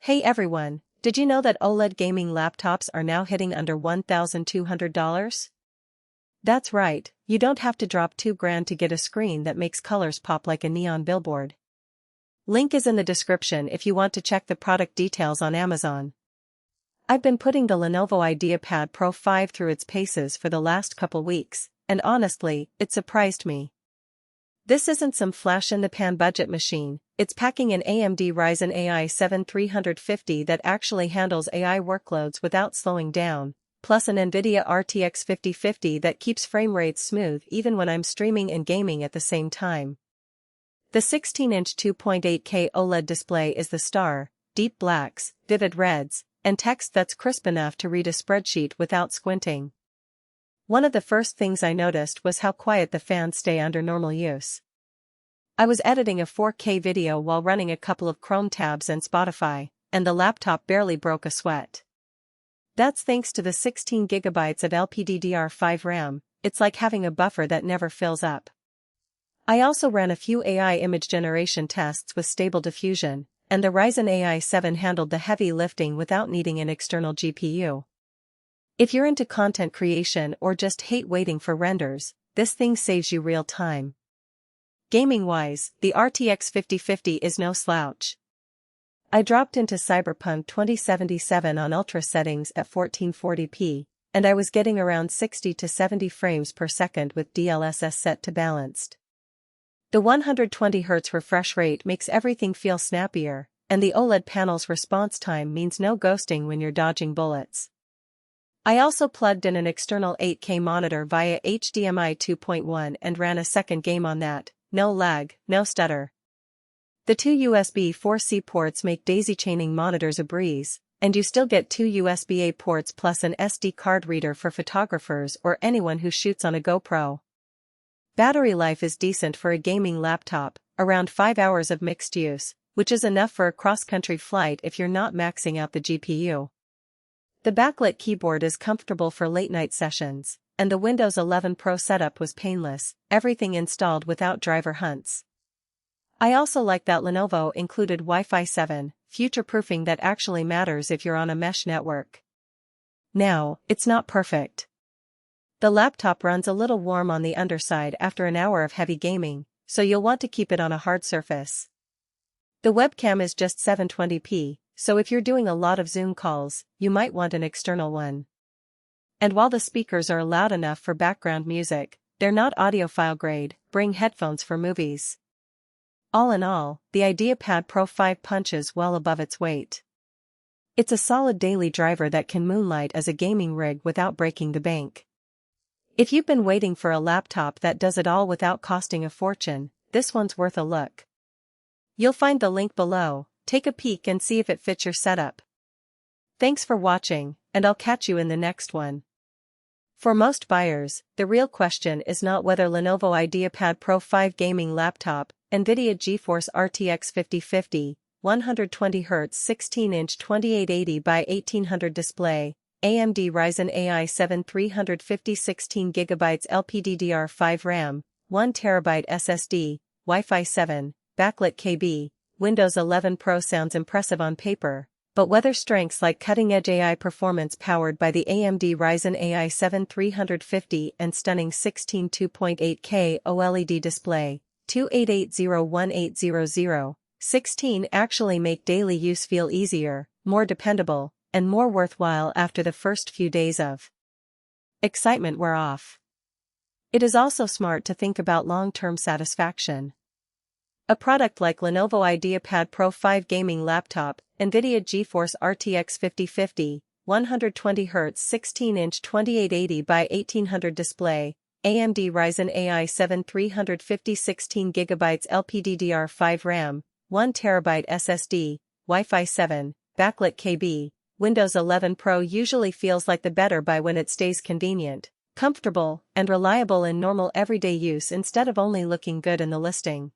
Hey everyone, did you know that OLED gaming laptops are now hitting under $1,200? That's right, you don't have to drop $2,000 to get a screen that makes colors pop like a neon billboard. Link is in the description if you want to check the product details on Amazon. I've been putting the Lenovo IdeaPad Pro 5 through its paces for the last couple weeks, and honestly, it surprised me. This isn't some flash-in-the-pan budget machine, it's packing an AMD Ryzen AI 7350 that actually handles AI workloads without slowing down, plus an NVIDIA RTX 5050 that keeps frame rates smooth even when I'm streaming and gaming at the same time. The 16-inch 2.8K OLED display is the star, deep blacks, vivid reds, and text that's crisp enough to read a spreadsheet without squinting. One of the first things I noticed was how quiet the fans stay under normal use. I was editing a 4K video while running a couple of Chrome tabs and Spotify, and the laptop barely broke a sweat. That's thanks to the 16GB of LPDDR5 RAM, it's like having a buffer that never fills up. I also ran a few AI image generation tests with Stable Diffusion, and the Ryzen AI 7 handled the heavy lifting without needing an external GPU. If you're into content creation or just hate waiting for renders, this thing saves you real time. Gaming-wise, the RTX 5050 is no slouch. I dropped into Cyberpunk 2077 on ultra settings at 1440p, and I was getting around 60 to 70 frames per second with DLSS set to balanced. The 120Hz refresh rate makes everything feel snappier, and the OLED panel's response time means no ghosting when you're dodging bullets. I also plugged in an external 8K monitor via HDMI 2.1 and ran a second game on that, no lag, no stutter. The two USB 4C ports make daisy-chaining monitors a breeze, and you still get two USB-A ports plus an SD card reader for photographers or anyone who shoots on a GoPro. Battery life is decent for a gaming laptop, around 5 hours of mixed use, which is enough for a cross-country flight if you're not maxing out the GPU. The backlit keyboard is comfortable for late-night sessions, and the Windows 11 Pro setup was painless, everything installed without driver hunts. I also like that Lenovo included Wi-Fi 7, future-proofing that actually matters if you're on a mesh network. Now, it's not perfect. The laptop runs a little warm on the underside after an hour of heavy gaming, so you'll want to keep it on a hard surface. The webcam is just 720p, so if you're doing a lot of Zoom calls, you might want an external one. And while the speakers are loud enough for background music, they're not audiophile grade, bring headphones for movies. All in all, the IdeaPad Pro 5 punches well above its weight. It's a solid daily driver that can moonlight as a gaming rig without breaking the bank. If you've been waiting for a laptop that does it all without costing a fortune, this one's worth a look. You'll find the link below. Take a peek and see if it fits your setup. Thanks for watching, and I'll catch you in the next one. For most buyers, the real question is not whether Lenovo IdeaPad Pro 5 gaming laptop, NVIDIA GeForce RTX 5050, 120Hz 16-inch 2880 by 1800 display, AMD Ryzen AI 7 350 16GB LPDDR5 RAM, 1TB SSD, Wi-Fi 7, backlit KB. Windows 11 Pro sounds impressive on paper, but whether strengths like cutting-edge AI performance powered by the AMD Ryzen AI 7 350 and stunning 16 2.8K OLED display, 28801800, 16 actually make daily use feel easier, more dependable, and more worthwhile after the first few days of excitement wear off. It is also smart to think about long-term satisfaction. A product like Lenovo IdeaPad Pro 5 gaming laptop, NVIDIA GeForce RTX 5050, 120Hz 16-inch 2880 by 1800 display, AMD Ryzen AI 7 350 16GB LPDDR5 RAM, 1TB SSD, Wi-Fi 7, backlit KB. Windows 11 Pro usually feels like the better buy when it stays convenient, comfortable, and reliable in normal everyday use instead of only looking good in the listing.